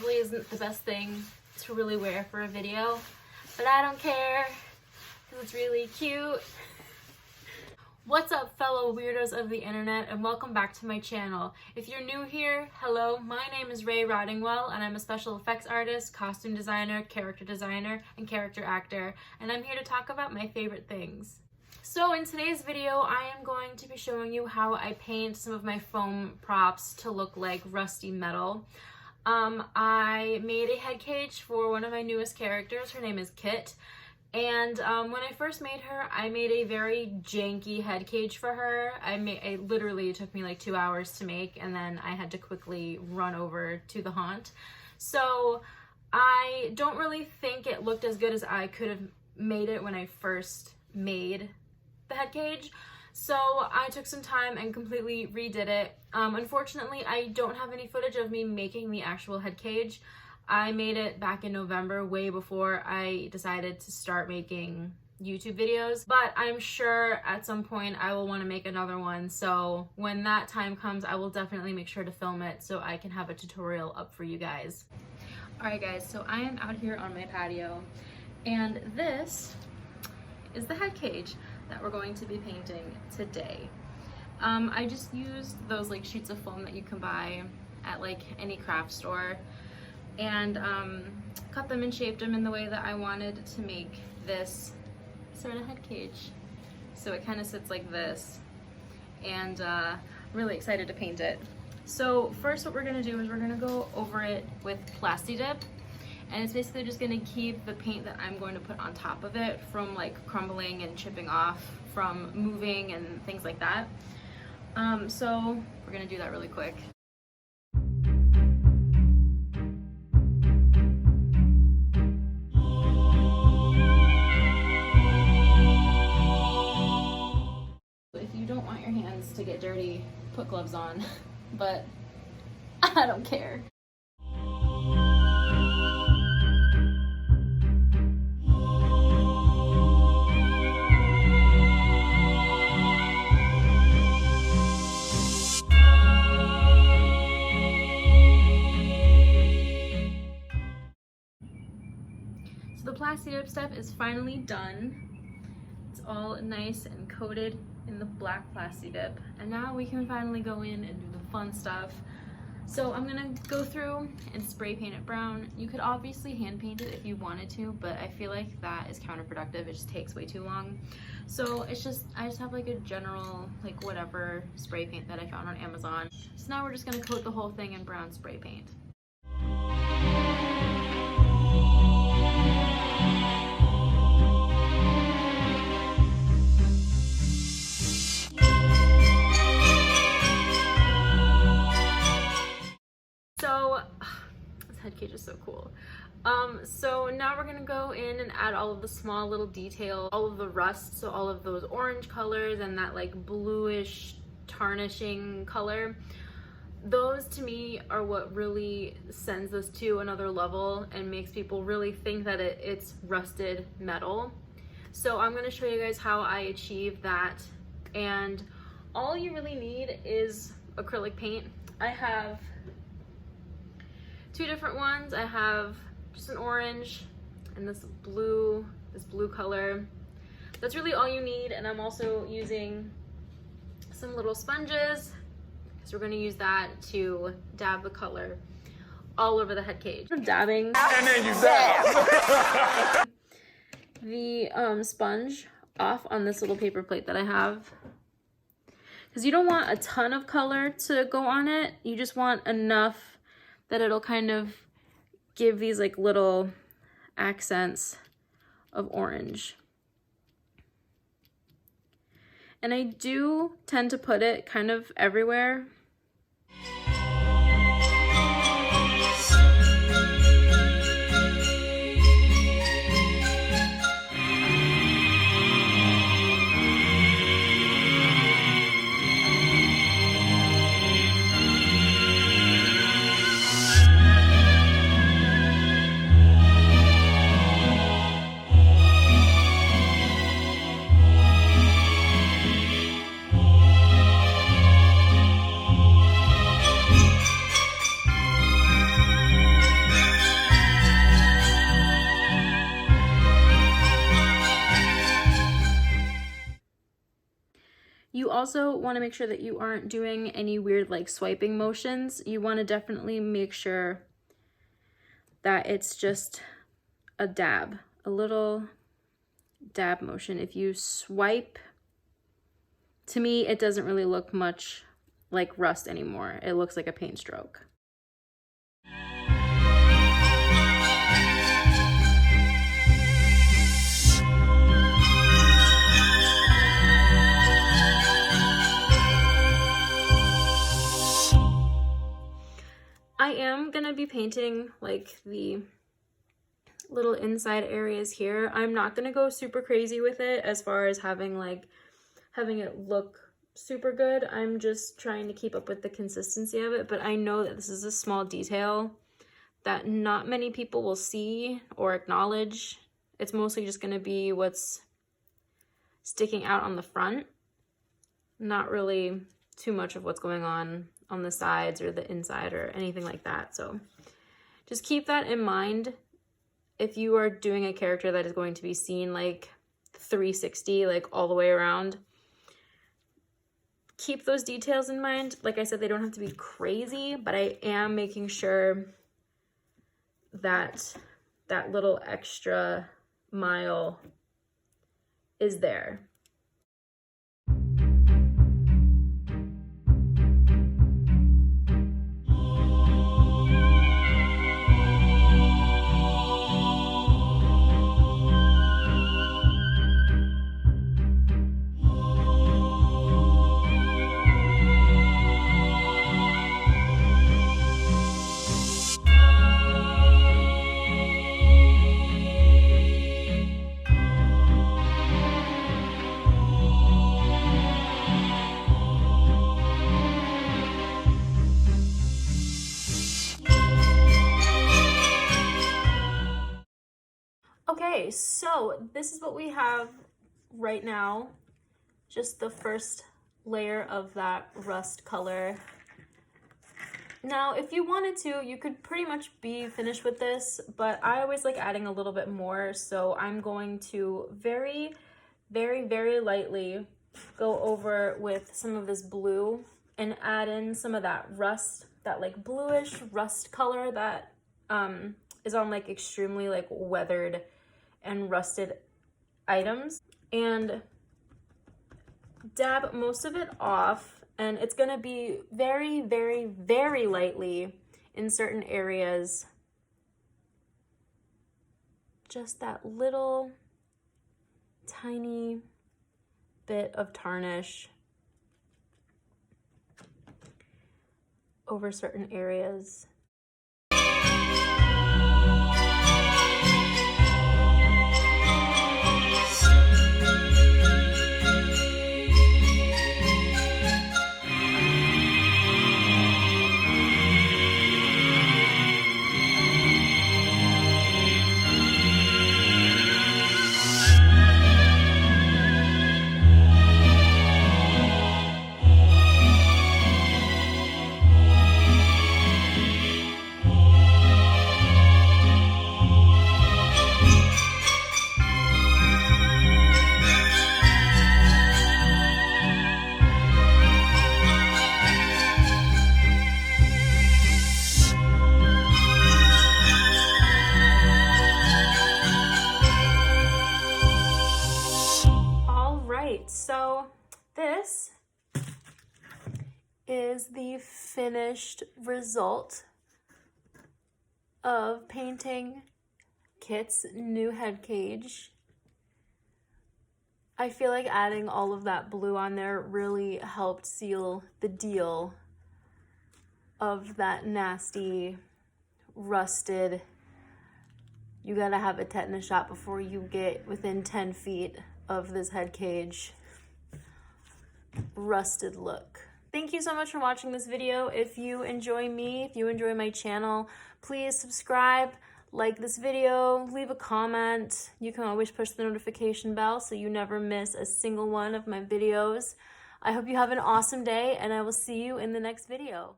probably isn't the best thing to really wear for a video, but I don't care because it's really cute. What's up, fellow weirdos of the internet, and welcome back to my channel. If you're new here, hello, my name is Ray Roddingwell, and I'm a special effects artist, costume designer, character designer, and character actor, and I'm here to talk about my favorite things. So in today's video, I am going to be showing you how I paint some of my foam props to look like rusty metal. I made a head cage for one of my newest characters. Her name is Kit. And when I first made her, I made a very janky head cage for her. It literally took me like 2 hours to make, and then I had to quickly run over to the haunt. So I don't really think it looked as good as I could have made it when I first made the head cage. So I took some time and completely redid it. Unfortunately, I don't have any footage of me making the actual head cage. I made it back in November, way before I decided to start making YouTube videos, but I'm sure at some point I will want to make another one. So when that time comes, I will definitely make sure to film it so I can have a tutorial up for you guys. Alright guys, so I am out here on my patio, and this is the head cage that we're going to be painting today. I just used those like sheets of foam that you can buy at like any craft store, and cut them and shaped them in the way that I wanted to make this sort of head cage. So it kind of sits like this, and I'm really excited to paint it. So first what we're gonna do is we're gonna go over it with Plasti Dip, and it's basically just gonna keep the paint that I'm going to put on top of it from like crumbling and chipping off from moving and things like that. So we're gonna do that really quick. If you don't want your hands to get dirty, put gloves on, but I don't care. So the Plasti Dip step is finally done. It's all nice and coated in the black Plasti Dip, and now we can finally go in and do the fun stuff. So I'm gonna go through and spray paint it brown. You could obviously hand paint it if you wanted to, but I feel like that is counterproductive. It just takes way too long. So I just have like a general like whatever spray paint that I found on Amazon. So now we're just gonna coat the whole thing in brown spray paint. So this head cage is so cool. So now we're gonna go in and add all of the small little detail, all of the rust, so all of those orange colors and that like bluish tarnishing color. Those to me are what really sends this to another level and makes people really think that it's rusted metal. So I'm gonna show you guys how I achieve that, and all you really need is acrylic paint. I have two different ones. I have just an orange and this blue color. That's really all you need, and I'm also using some little sponges, so we're going to use that to dab the color all over the head cage. I'm dabbing and then you dab the sponge off on this little paper plate that I have, because you don't want a ton of color to go on it. You just want enough that it'll kind of give these like little accents of orange. And I do tend to put it kind of everywhere. also want to make sure that you aren't doing any weird like swiping motions. You want to definitely make sure that it's just a dab, a little dab motion. If you swipe, to me, it doesn't really look much like rust anymore. It looks like a paint stroke. I am gonna be painting like the little inside areas here. I'm not gonna go super crazy with it as far as having it look super good. I'm just trying to keep up with the consistency of it, but I know that this is a small detail that not many people will see or acknowledge. It's mostly just gonna be what's sticking out on the front, not really too much of what's going on the sides or the inside or anything like that. So just keep that in mind if you are doing a character that is going to be seen like 360, like all the way around. Keep those details in mind. Like I said, they don't have to be crazy, but I am making sure that that little extra mile is there. Okay, so this is what we have right now. Just the first layer of that rust color. Now, if you wanted to, you could pretty much be finished with this, but I always like adding a little bit more, so I'm going to very, very, very lightly go over with some of this blue and add in some of that rust, that like bluish rust color that is on like extremely like weathered and rusted items, and dab most of it off. And it's gonna be very, very, very lightly in certain areas. Just that little tiny bit of tarnish over certain areas. So this is the finished result of painting Kit's new head cage. I feel like adding all of that blue on there really helped seal the deal of that nasty, rusted, you gotta have a tetanus shot before you get within 10 feet of this head cage rusted look. Thank you so much for watching this video. If you enjoy me, if you enjoy my channel, please subscribe, like this video, leave a comment. You can always push the notification bell so you never miss a single one of my videos. I hope you have an awesome day, and I will see you in the next video.